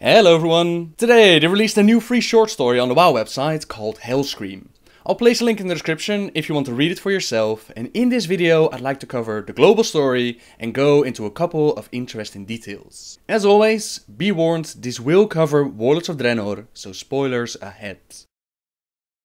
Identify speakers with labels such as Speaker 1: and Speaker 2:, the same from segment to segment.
Speaker 1: Hello everyone! Today they released a new free short story on the WoW website called Hellscream. I'll place a link in the description if you want to read it for yourself, and in this video I'd like to cover the global story and go into a couple of interesting details. As always, be warned, this will cover Warlords of Draenor, so spoilers ahead.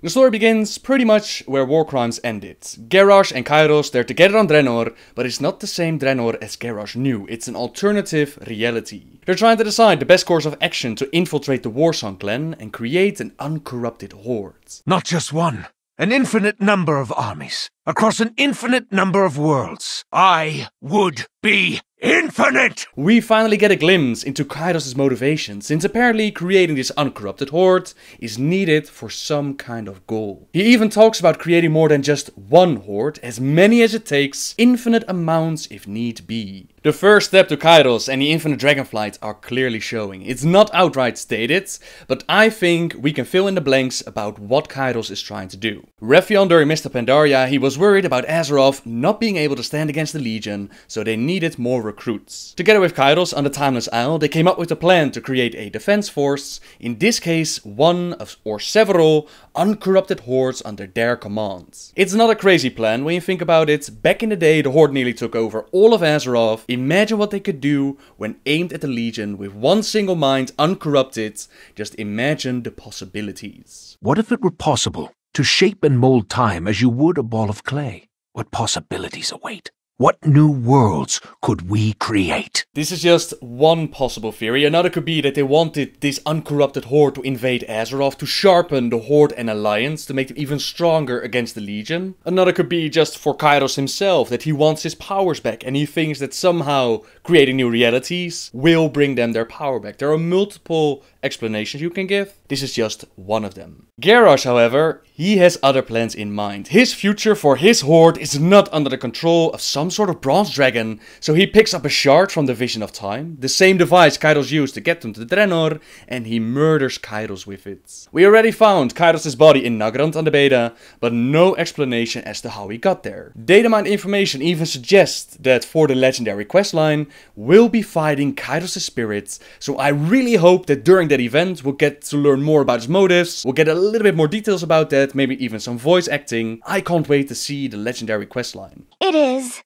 Speaker 1: The story begins pretty much where war crimes ended. Garrosh and Kairos, they're together on Draenor, but it's not the same Draenor as Garrosh knew, it's an alternative reality. They're trying to decide the best course of action to infiltrate the Warsong clan and create an uncorrupted horde.
Speaker 2: Not just one, an infinite number of armies, across an infinite number of worlds. I would be infinite!
Speaker 1: We finally get a glimpse into Kairos' motivation, since apparently creating this uncorrupted horde is needed for some kind of goal. He even talks about creating more than just one horde, as many as it takes, infinite amounts if need be. The first step to Kairos and the infinite dragonflight are clearly showing. It's not outright stated, but I think we can fill in the blanks about what Kairos is trying to do. Rephion during Mr. Pandaria, he was worried about Azeroth not being able to stand against the Legion, so they needed more recruits. Together with Kairos on the Timeless Isle, they came up with a plan to create a defense force, in this case one of or several uncorrupted hordes under their command. It's not a crazy plan when you think about it. Back in the day the Horde nearly took over all of Azeroth. Imagine what they could do when aimed at the Legion with one single mind, uncorrupted. Just imagine the possibilities.
Speaker 2: What if it were possible to shape and mold time as you would a ball of clay? What possibilities await? What new worlds could we create?
Speaker 1: This is just one possible theory. Another could be that they wanted this uncorrupted horde to invade Azeroth to sharpen the Horde and Alliance to make them even stronger against the Legion. Another could be just for Kairos himself, that he wants his powers back and he thinks that somehow creating new realities will bring them their power back. There are multiple explanations you can give. This is just one of them. Garrosh, however, he has other plans in mind. His future for his horde is not under the control of some sort of bronze dragon, so he picks up a shard from the Vision of Time, the same device Kairos used to get them to Draenor, and he murders Kairos with it. We already found Kairos' body in Nagrand on the beta, but no explanation as to how he got there. Datamine information even suggests that for the legendary questline, we'll be fighting Kairos' spirits, so I really hope that during that event we'll get to learn more about his motives, we'll get a little bit more details about that, maybe even some voice acting. I can't wait to see the legendary questline.
Speaker 3: It is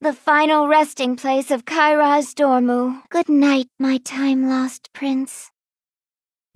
Speaker 3: the final resting place of Kairos Dormu. Good night, my time-lost prince.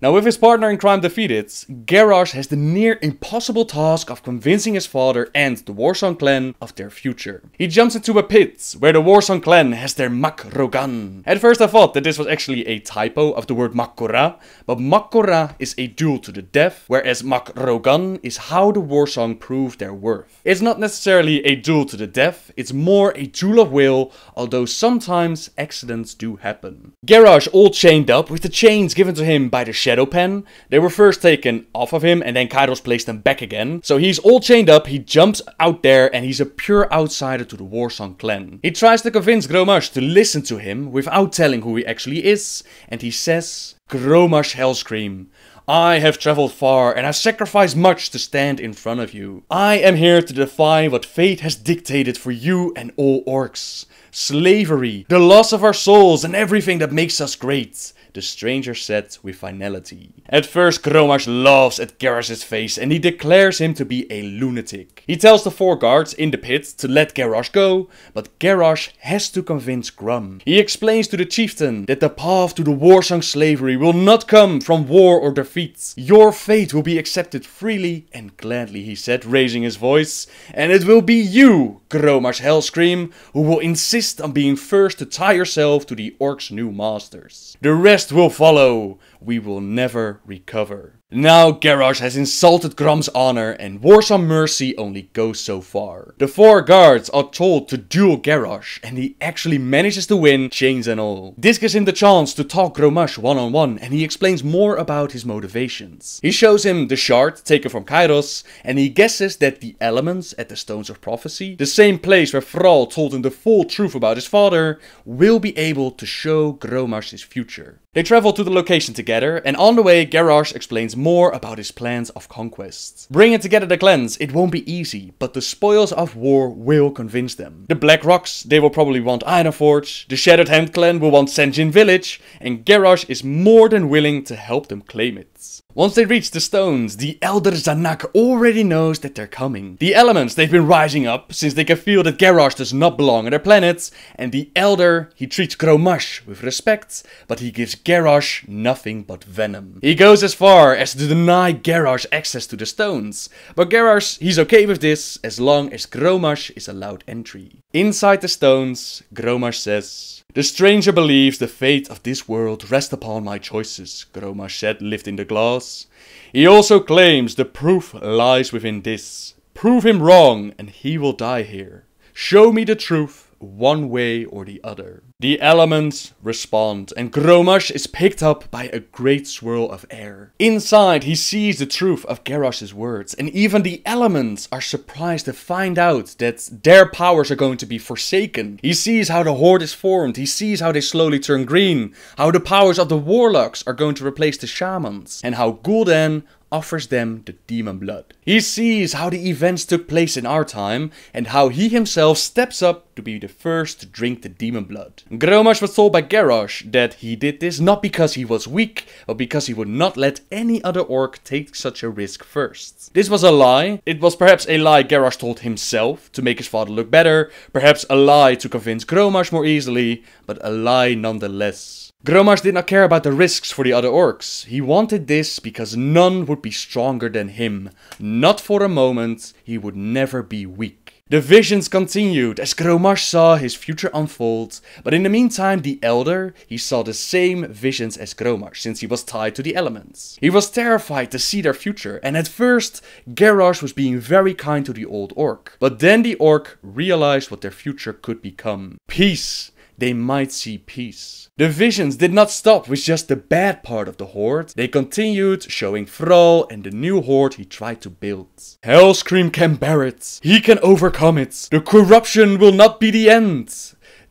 Speaker 1: Now with his partner in crime defeated, Garrosh has the near impossible task of convincing his father and the Warsong clan of their future. He jumps into a pit where the Warsong clan has their Mak-Rogan. At first I thought that this was actually a typo of the word Mak-Kora, but Mak-Kora is a duel to the death, whereas Mak-Rogan is how the Warsong prove their worth. It's not necessarily a duel to the death, it's more a duel of will, although sometimes accidents do happen. Garrosh all chained up with the chains given to him by the Shadow Pen. They were first taken off of him and then Kairos placed them back again. So he's all chained up, he jumps out there and he's a pure outsider to the Warsong clan. He tries to convince Gromash to listen to him without telling who he actually is, and he says, "Gromash Hellscream, I have traveled far and have sacrificed much to stand in front of you. I am here to defy what fate has dictated for you and all orcs. Slavery, the loss of our souls and everything that makes us great," the stranger said with finality. At first Gromash laughs at Garrosh's face and he declares him to be a lunatic. He tells the 4 guards in the pit to let Garrosh go, but Garrosh has to convince Grum. He explains to the chieftain that the path to the Warsong slavery will not come from war or defeat. Your fate will be accepted freely and gladly, he said, raising his voice, and it will be you, Gromash Hellscream, who will insist on being first to tie yourself to the orcs' new masters. The rest will follow. We will never recover. Now Garrosh has insulted Grum's honor and Warsong mercy only goes so far. The 4 guards are told to duel Garrosh and he actually manages to win, chains and all. This gives him the chance to talk Gromash one-on-one and he explains more about his motivations. He shows him the shard taken from Kairos and he guesses that the elements at the Stones of Prophecy, the same place where Thrall told him the full truth about his father, will be able to show Gromash his future. They travel to the location together, and on the way Garrosh explains more about his plans of conquest. Bringing together the clans, it won't be easy, but the spoils of war will convince them. The Black Rocks, they will probably want Ironforge, the Shattered Hand clan will want Sen'jin Village, and Garrosh is more than willing to help them claim it. Once they reach the stones, the Elder Zanak already knows that they're coming. The elements, they've been rising up, since they can feel that Garrosh does not belong on their planet, and the Elder, he treats Gromash with respect, but he gives Garrosh nothing but venom. He goes as far as to deny Garrosh access to the stones, but Garrosh, he's okay with this, as long as Gromash is allowed entry. Inside the stones, Gromash says, "The stranger believes the fate of this world rests upon my choices," Gromash said, lifting the glass. "He also claims the proof lies within this. Prove him wrong and he will die here. Show me the truth, one way or the other." The elements respond, and Gromash is picked up by a great swirl of air. Inside, he sees the truth of Garrosh's words, and even the elements are surprised to find out that their powers are going to be forsaken. He sees how the Horde is formed, he sees how they slowly turn green, how the powers of the Warlocks are going to replace the Shamans, and how Gul'dan offers them the demon blood. He sees how the events took place in our time, and how he himself steps up to be the first to drink the demon blood. Gromash was told by Garrosh that he did this not because he was weak, but because he would not let any other orc take such a risk first. This was a lie. It was perhaps a lie Garrosh told himself to make his father look better, perhaps a lie to convince Gromash more easily, but a lie nonetheless. Gromash did not care about the risks for the other orcs. He wanted this because none would be stronger than him. Not for a moment, he would never be weak. The visions continued as Gromash saw his future unfold, but in the meantime the Elder, he saw the same visions as Gromash since he was tied to the elements. He was terrified to see their future, and at first Garrosh was being very kind to the old orc. But then the orc realized what their future could become. Peace. They might see peace. The visions did not stop with just the bad part of the Horde. They continued showing Thrall and the new Horde he tried to build. Hellscream can bear it. He can overcome it. The corruption will not be the end.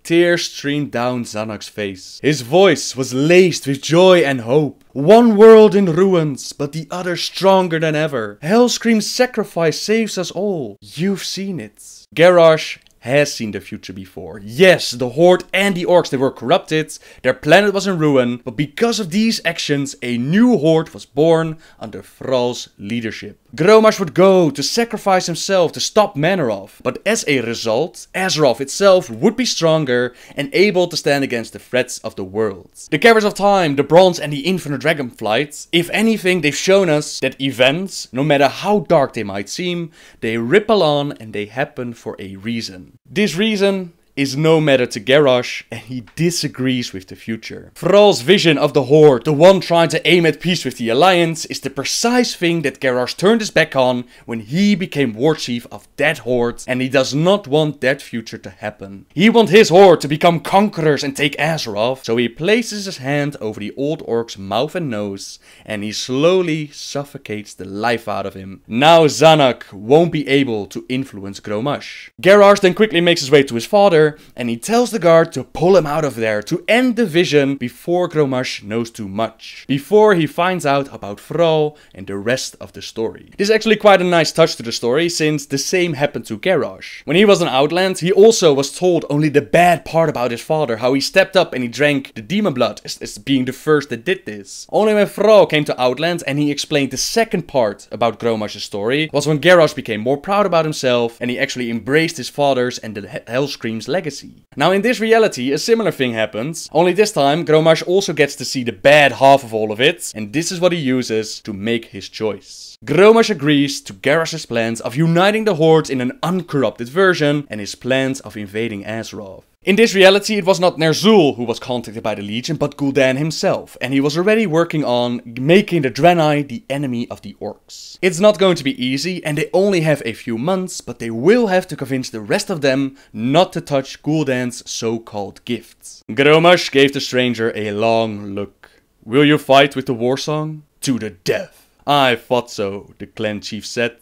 Speaker 1: Tears streamed down Zanak's face. His voice was laced with joy and hope. One world in ruins, but the other stronger than ever. Hellscream's sacrifice saves us all. You've seen it. Garrosh has seen the future before. Yes, the Horde and the orcs, they were corrupted, their planet was in ruin, but because of these actions, a new Horde was born under Thrall's leadership. Gromash would go to sacrifice himself to stop Manoroth, but as a result, Azeroth itself would be stronger and able to stand against the threats of the world. The Caverns of Time, the Bronze and the Infinite Dragonflight, if anything, they've shown us that events, no matter how dark they might seem, they ripple on and they happen for a reason. This reason is no matter to Garrosh, and he disagrees with the future. Thrall's vision of the Horde, the one trying to aim at peace with the Alliance, is the precise thing that Garrosh turned his back on when he became warchief of that Horde, and he does not want that future to happen. He wants his Horde to become conquerors and take Azeroth, so he places his hand over the old orc's mouth and nose, and he slowly suffocates the life out of him. Now Zanak won't be able to influence Gromash. Garrosh then quickly makes his way to his father, and he tells the guard to pull him out of there to end the vision before Gromash knows too much. Before he finds out about Thrall and the rest of the story. This is actually quite a nice touch to the story, since the same happened to Garrosh. When he was in Outland, he also was told only the bad part about his father, how he stepped up and he drank the demon blood as being the first that did this. Only when Thrall came to Outland and he explained the second part about Gromash's story was when Garrosh became more proud about himself and he actually embraced his father's and the Hellscream's legacy. Now in this reality a similar thing happens, only this time Gromash also gets to see the bad half of all of it, and this is what he uses to make his choice. Gromash agrees to Garrosh's plans of uniting the Horde in an uncorrupted version and his plans of invading Azeroth. In this reality, it was not Ner'zhul who was contacted by the Legion, but Gul'dan himself, and he was already working on making the Draenor the enemy of the orcs. It's not going to be easy, and they only have a few months, but they will have to convince the rest of them not to touch Gul'dan's so-called gifts. Gromash gave the stranger a long look. "Will you fight with the war song? To the death." "I thought so," the clan chief said.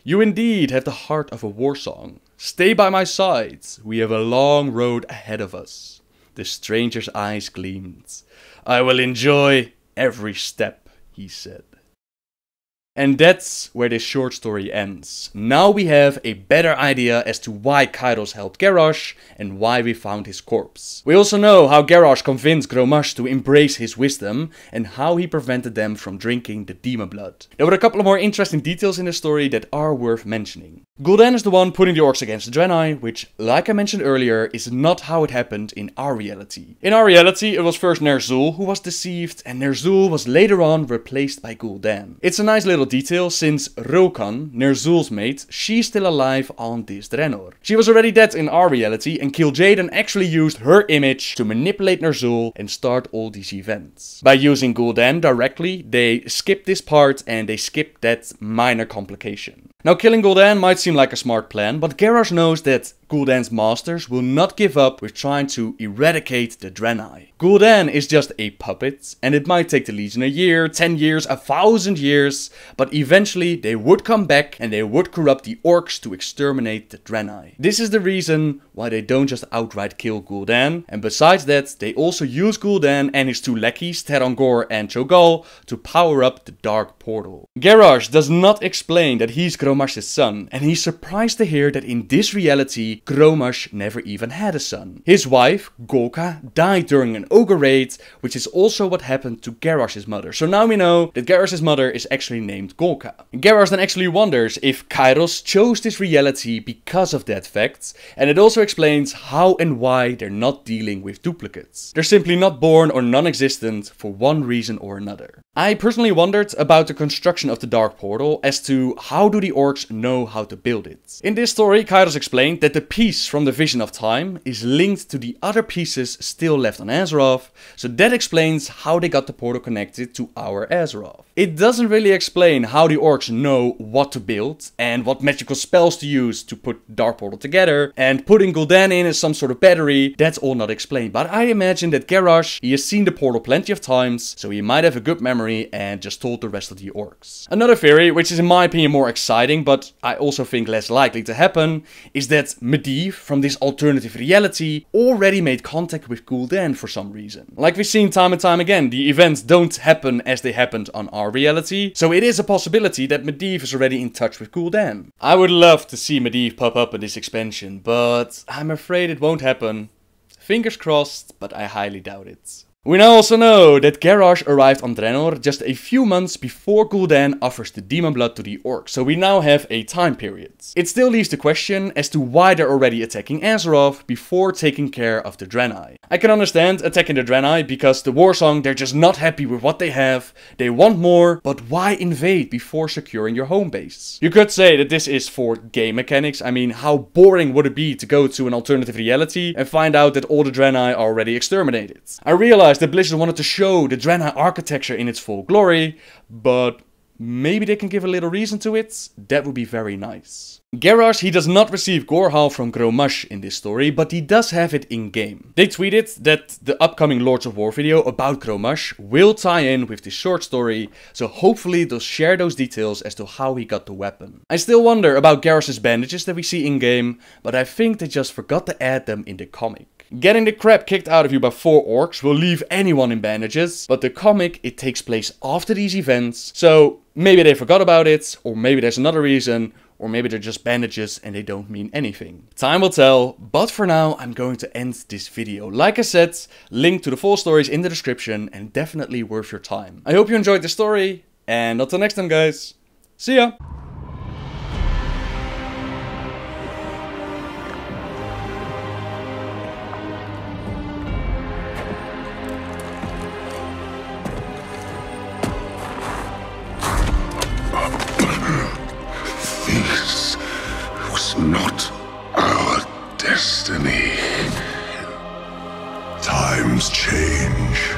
Speaker 1: "You indeed have the heart of a war song. Stay by my side, we have a long road ahead of us." The stranger's eyes gleamed. "I will enjoy every step," he said. And that's where this short story ends. Now we have a better idea as to why Kairos helped Garrosh and why we found his corpse. We also know how Garrosh convinced Grommash to embrace his wisdom and how he prevented them from drinking the demon blood. There were a couple of more interesting details in the story that are worth mentioning. Gul'dan is the one putting the orcs against the Draenei, which, like I mentioned earlier, is not how it happened in our reality. In our reality, it was first Ner'zhul who was deceived, and Ner'zhul was later on replaced by Gul'dan. It's a nice little detail since Rokan, Ner'zhul's mate, she's still alive on this Draenor. She was already dead in our reality, and Kil'jaeden actually used her image to manipulate Ner'zhul and start all these events. By using Gul'dan directly, they skipped this part and they skipped that minor complication. Now, killing Gul'dan might seem like a smart plan, but Garrosh knows that Gul'dan's masters will not give up with trying to eradicate the Draenei. Gul'dan is just a puppet, and it might take the Legion a year, 10 years, 1,000 years, but eventually they would come back and they would corrupt the orcs to exterminate the Draenei. This is the reason why they don't just outright kill Gul'dan, and besides that, they also use Gul'dan and his two lackeys, Terangor and Cho'Gall, to power up the Dark Portal. Garrosh does not explain that he's Grommash's son, and he's surprised to hear that in this reality, Grommash never even had a son. His wife, Golka, died during an ogre raid, which is also what happened to Garrosh's mother. So now we know that Garrosh's mother is actually named Golka. Garrosh then actually wonders if Kairos chose this reality because of that fact, and it also explains how and why they're not dealing with duplicates. They're simply not born or non-existent for one reason or another. I personally wondered about the construction of the Dark Portal as to how do the orcs know how to build it. In this story, Kairos explained that the piece from the Vision of Time is linked to the other pieces still left on Azeroth, so that explains how they got the portal connected to our Azeroth. It doesn't really explain how the orcs know what to build and what magical spells to use to put Dark Portal together, and putting Gul'dan in as some sort of battery, that's all not explained. But I imagine that Garrosh, he has seen the portal plenty of times, so he might have a good memory and just told the rest of the orcs. Another theory, which is in my opinion more exciting, but I also think less likely to happen, is that Medivh from this alternative reality already made contact with Gul'dan for some reason. Like we've seen time and time again, the events don't happen as they happened on our reality, so it is a possibility that Medivh is already in touch with Gul'dan. I would love to see Medivh pop up in this expansion, but I'm afraid it won't happen. Fingers crossed, but I highly doubt it. We now also know that Garrosh arrived on Draenor just a few months before Gul'dan offers the demon blood to the orcs, so we now have a time period. It still leaves the question as to why they're already attacking Azeroth before taking care of the Draenei. I can understand attacking the Draenei because the Warsong, they're just not happy with what they have, they want more, but why invade before securing your home base? You could say that this is for game mechanics. I mean, how boring would it be to go to an alternative reality and find out that all the Draenei are already exterminated? I realize that Blizzard wanted to show the Draenei architecture in its full glory, but maybe they can give a little reason to it. That would be very nice. Garrosh, he does not receive Gorehal from Grommash in this story, but he does have it in-game. They tweeted that the upcoming Lords of War video about Grommash will tie in with this short story, so hopefully they'll share those details as to how he got the weapon. I still wonder about Garrosh's bandages that we see in-game, but I think they just forgot to add them in the comic. Getting the crap kicked out of you by 4 orcs will leave anyone in bandages, but the comic, it takes place after these events, so maybe they forgot about it, or maybe there's another reason, or maybe they're just bandages and they don't mean anything. Time will tell, but for now I'm going to end this video. Like I said, link to the full stories in the description and definitely worth your time. I hope you enjoyed the story, and until next time guys, see ya!
Speaker 4: This was not our destiny. Times change.